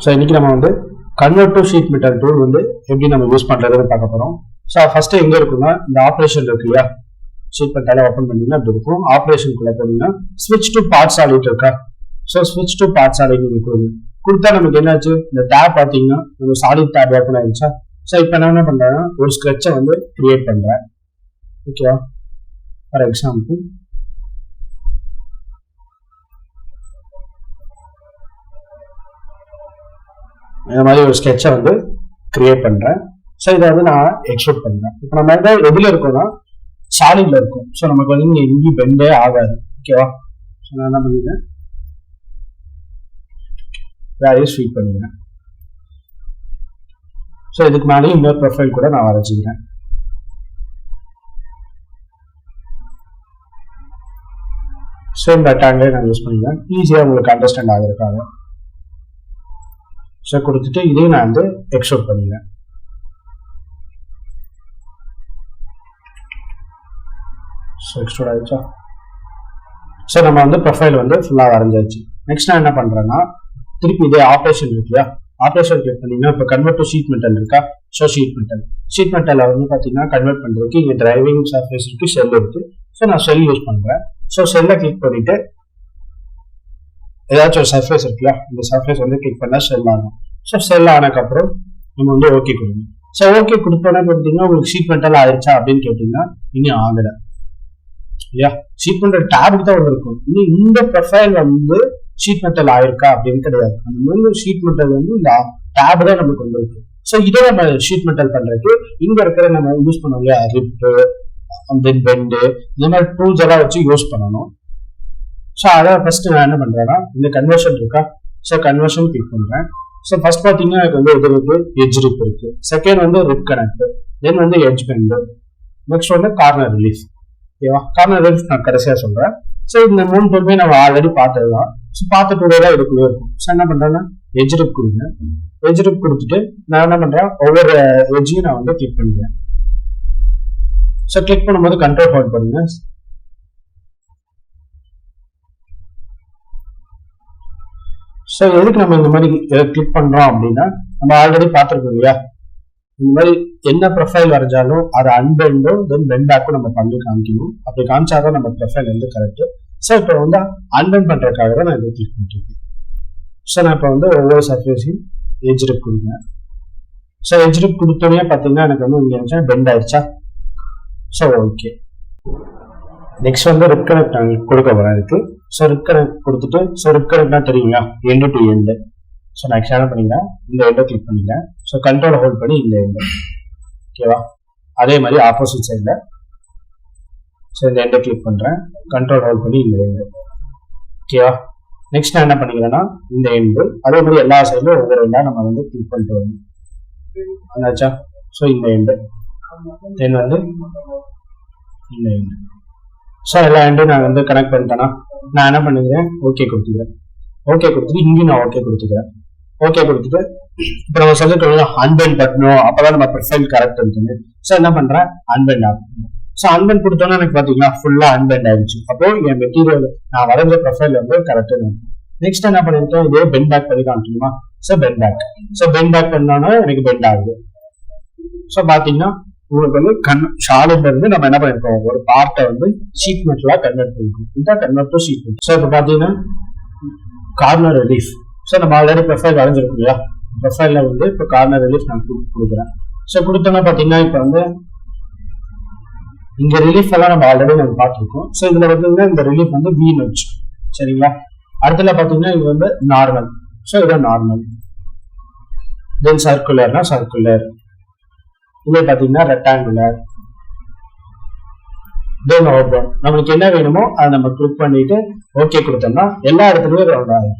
So இன்னைக்கு நம்ம வந்து convert to sheet metal tool வந்து எப்படி நம்ம யூஸ் பண்றதுன்னு பார்க்க போறோம். ஸோ ஃபர்ஸ்ட் எங்க இருக்குன்னா இந்த ஆப்ரேஷன் இருக்கு இல்லையா, ஷீட் மெட்டலை ஓப்பன் பண்ணீங்கன்னா அப்படி இருக்கும். ஆப்ரேஷனுக்குள்ள போனீங்கன்னா ஸ்விட்ச் டு பார்ட் சாலிட் இருக்கா, ஸோ ஸ்விட்ச் டு பார்ட் சாலிட் கொடுத்தா நமக்கு என்னாச்சு, இந்த டேப் பார்த்தீங்கன்னா ஒரு சாலிட் டேப் ஓப்பன் ஆயிடுச்சா. ஸோ இப்போ நான் என்ன பண்றேன்னா ஒரு ஸ்கெட்சை வந்து கிரியேட் பண்றேன். ஓகேவா, ஃபார் எக்ஸாம்பிள் இந்த மாதிரி ஒரு ஸ்கெட்சை வந்து கிரியேட் பண்றேன். ஸோ இதை வந்து நான் எக்ஸ்போர்ட் பண்றேன். இப்போ நம்ம எதுல இருக்கோம்னா சாலிட்ல இருக்கும். ஸோ நமக்கு வந்து இங்க எங்கேயும் பெண்டே ஆகாது. ஓகேவா, ஸோ நான் என்ன பண்ணிக்கிறேன், வேலையை ஸ்வீட் பண்ணிக்கிறேன். ஸோ இதுக்கு மேலே இன்னொரு ப்ரொஃபைல் கூட நான் வரைச்சிக்கிறேன். சேம் ரெக்டாங்கிளே நான் யூஸ் பண்ணிக்கிறேன், ஈஸியாக உங்களுக்கு அண்டர்ஸ்டாண்ட் ஆகிருக்காங்க. ஸோ கொடுத்துட்டு இதையும் நான் வந்து எக்ஸ்போர்ட் பண்ணிக்கிறேன். ஸோ எக்ஸ்போர்ட் ஆயிடுச்சா. ஸோ நம்ம வந்து ப்ரொஃபைல் வந்து ஃபுல்லாக வரைஞ்சாச்சு. நெக்ஸ்ட் நான் என்ன பண்ணுறேன்னா திருப்பி இதே ஆப்ரேஷன் இருக்கு இல்லையா, ஆப்ரேஷன் கிளிக் பண்ணிங்கன்னா இப்போ கன்வெர்ட் டு ஷீட் மெட்டல் இருக்கா. ஸோ ஷீட் மெட்டலில் வந்து பார்த்தீங்கன்னா கன்வெர்ட் பண்ணுறதுக்கு இங்கே டிரைவிங் சர்ஃபேஸ் இருக்கு, செல் இருக்கு. ஸோ நான் செல் யூஸ் பண்ணுறேன். ஸோ செல்லை கிளிக் பண்ணிட்டு ஏதாச்சும் ஒரு சர்ஃபேஸ் இருக்குல்ல, இந்த சர்ஃபேஸ் வந்து கிளிக் பண்ணால் செல் ஆகும். ஸோ செல் ஆனதுக்கப்புறம் நம்ம வந்து ஓகே கொடுக்கணும். ஸோ ஓகே கொடுத்தோன்னே பார்த்தீங்கன்னா உங்களுக்கு ஷீட் மெட்டல் ஆயிடுச்சா அப்படின்னு கேட்டிங்கன்னா இன்னும் ஆகலை இல்லையா. ஷீட் மெட்டல் டேபுக்கு தான் இருக்கும். இன்னும் இந்த ப்ரொஃபைல் வந்து ஷீட் மெட்டல் ஆயிருக்கா அப்படின்னு கிடையாது. நம்ம வந்து ஷீட் மெட்டல் வந்து இந்த டேப் தான் நமக்கு வந்துருக்கு. ஸோ இதை நம்ம ஷீட் மெட்டல் பண்றதுக்கு இங்க இருக்கிற நம்ம யூஸ் பண்ணோம் இல்லையா, ரிப்பு தென் பெண்டு, இந்த மாதிரி டூல்ஸ் எல்லாம் வச்சு யூஸ் பண்ணணும். ஸோ அதை ஃபர்ஸ்ட் நான் என்ன பண்றேன்னா இந்த கன்வர்ஷன் இருக்கா, ஸோ கன்வர்ஷன் கிளிக் பண்றேன். ஸோ ஃபர்ஸ்ட் பார்த்தீங்கன்னா எனக்கு வந்து இது இருக்கு, எட்ஜ் ரிப் இருக்கு. செகண்ட் வந்து ரிப் கனெக்ட், தென் வந்து எட்ஜ் பெண்டு, நெக்ஸ்ட் வந்து கார்னர் ரிலீஃப். ஓகேவா, கார்னர் ரிலீஃப் நான் கடைசியாக சொல்றேன். ஸோ இந்த 3 டூலுமே நம்ம ஆல்ரெடி பார்த்ததுதான். ஸோ பார்த்த டூலே தான் இதுக்குள்ளே இருக்கும். ஸோ என்ன பண்றேன்னா எட்ஜ் ரிப் கொடுங்க. எட்ஜ் ரிப் கொடுத்துட்டு நான் என்ன பண்றேன், ஒவ்வொரு எட்ஜையும் நான் வந்து கிளிக் பண்ணிக்கிறேன். ஸோ கிளிக் பண்ணும்போது கண்ட்ரோல் ஹோல்ட் பண்ணுங்க. ஸோ எதுக்கு நம்ம இந்த மாதிரி கிளிக் பண்றோம் அப்படின்னா நம்ம ஆல்ரெடி பார்த்துருக்கோம் இல்லையா, இந்த மாதிரி என்ன ப்ரொஃபைல் வரைஞ்சாலும் அதை அன்பெண்டோ தென் பெண்டாக்கும் நம்ம பண்ணி காமிக்கணும். அப்படி காமிச்சாதான் நம்ம ப்ரொஃபைல் வந்து கரெக்ட். ஸோ இப்போ வந்து அன்பெண்ட் பண்றதுக்காக தான் நான் இதை கிளிக் பண்ணிருக்கேன். ஸோ நான் இப்போ வந்து ஒவ்வொரு சர்ஃபேஸையும் எட்ஜ் ரிப் கொடுங்க. ஸோ எட்ஜ் ரிப் கொடுத்தோடனே பார்த்தீங்கன்னா எனக்கு வந்து இங்கே பெண்ட் ஆயிடுச்சா. ஸோ ஓகே, நெக்ஸ்ட் வந்து ரிப் கனெக்ட் நான் கொடுக்க போறேன் இதுக்கு. ஸோ ரிப் கனெக்ட் கொடுத்துட்டு, ஸோ ரிப் கனெக்ட்னா தெரியுங்களா, எண்டு டு எண்டு. ஸோ நான் என்ன பண்ணிக்கிறேன், இந்த எண்டை கிளிக் பண்ணிக்கிறேன். ஸோ கண்ட்ரோல் ஹோல்ட் பண்ணி இந்த எண்டு. ஓகேவா, அதே மாதிரி ஆப்போசிட் சைடில் ஸோ இந்த எண்டை கிளிக் பண்ணுறேன், கண்ட்ரோல் ஹோல்ட் பண்ணி இந்த எண்டு. ஓகேவா, நெக்ஸ்ட் நான் என்ன பண்ணிக்கிறேன்னா இந்த எண்டு, அதே மாதிரி எல்லா சைட்லையும் ஒவ்வொரு எண்டா நம்ம வந்து கிளிக் பண்ணிட்டு வரணும். ஆச்சா. ஸோ இந்த எண்டு, தென் வந்து இந்த எண்டு. ஸோ எல்லா எண்டும் நான் வந்து கனெக்ட் பண்ணிட்டேன்னா நான் என்ன பண்ணிக்கிறேன், ஓகே கொடுத்துக்கிறேன். ஓகே கொடுத்துட்டு இங்கேயும் நான் ஓகே கொடுத்துக்கிறேன். ஓகே கொடுத்துட்டு இப்போ நம்ம சொல்லிட்டு அன்பெண்ட் பண்ணணும், அப்பதான் நம்ம ப்ரொஃபைல் கரெக்ட் இருக்குது. ஸோ என்ன பண்றேன், அன்பெண்ட் ஆகும். ஸோ அன்பெண்ட் கொடுத்தோன்னா எனக்கு பார்த்தீங்கன்னா ஃபுல்லா அன்பெண்ட் ஆயிடுச்சு. அப்போ என் மெட்டீரியல் நான் வரைஞ்ச ப்ரொஃபைல் வந்து கரெக்டாக இருக்கும். நெக்ஸ்ட் என்ன பண்ணிருக்கேன், இதே பெண்ட் பேக் பண்ணி காமிக்கணுமா. So bend back, so bend back பண்ணோன்னா எனக்கு பெண்ட் ஆகுது. ஸோ பார்த்தீங்கன்னா உங்களுக்கு வந்து ஷாலிட்ல இருந்து நம்ம என்ன பண்ணிருக்கோம், ஒரு பார்ட்டை வந்து ஷீட் மெட்டலா கன்வெர்ட் பண்ணிருக்கோம். இதுதான் convert to sheet metal. So இப்போ பார்த்தீங்கன்னா கார்னர் ரிலீஃப். ஸோ நம்ம ஆல்ரெடி ப்ரொஃபைல் வரைஞ்சிருக்கோம் இல்லையா, ப்ரொஃபைல்ல வந்து இப்போ கார்னர் ரிலீஃப் நான் கொடுக்குறேன். ஸோ கொடுத்தோன்னா பார்த்தீங்கன்னா இப்போ வந்து இங்க ரிலீஃப் எல்லாம் நம்ம ஆல்ரெடி நம்ம பார்த்துருக்கோம். ஸோ இதுல பார்த்தீங்கன்னா இந்த ரிலீஃப் வந்து வி நோட்ஸ். சரிங்களா, அடுத்துல பார்த்தீங்கன்னா இது வந்து நார்மல். ஸோ இதான் நார்மல். தென் சர்க்குலர்னா சர்க்குலர், இதே பார்த்தீங்கன்னா ரெக்டாங்குலர், தென் ஓபன். நம்மளுக்கு என்ன வேணுமோ அதை நம்ம கிளிக் பண்ணிட்டு ஓகே கொடுத்தோம்னா எல்லா இடத்துலயும் ரவுண்ட் ஆகும்,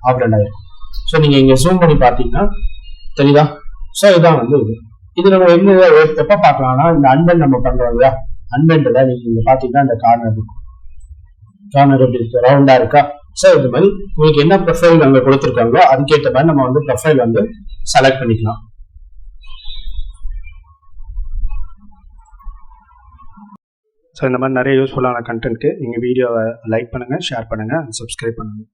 ஆப்ரண்ட் ஆயிடும். ஸோ நீங்க இங்க ஜூம் பண்ணி பார்த்தீங்கன்னா தெரியுதா. ஸோ இதான் வந்து இது நம்ம எங்க எப்ப பார்க்கலாம்னா இந்த அன்பெண்ட் நம்ம பண்றோம் இல்லையா, அன்பெண்ட்ல நீங்க இங்க பாத்தீங்கன்னா இந்த கார்னர் எப்படி இருக்கு, ரவுண்டா இருக்கா. ஸோ இது மாதிரி உங்களுக்கு என்ன ப்ரொஃபைல் அங்க கொடுத்துருக்காங்களோ அதுக்கேற்ற மாதிரி நம்ம வந்து ப்ரொஃபைல் வந்து செலக்ட் பண்ணிக்கலாம். ஸோ இந்த மாதிரி நிறைய யூஸ்ஃபுல்லான கண்டென்ட்க்கு நீங்கள் வீடியோவை லைக் பண்ணுங்கள், ஷேர் பண்ணுங்கள், சப்ஸ்கிரைப் பண்ணுங்கள்.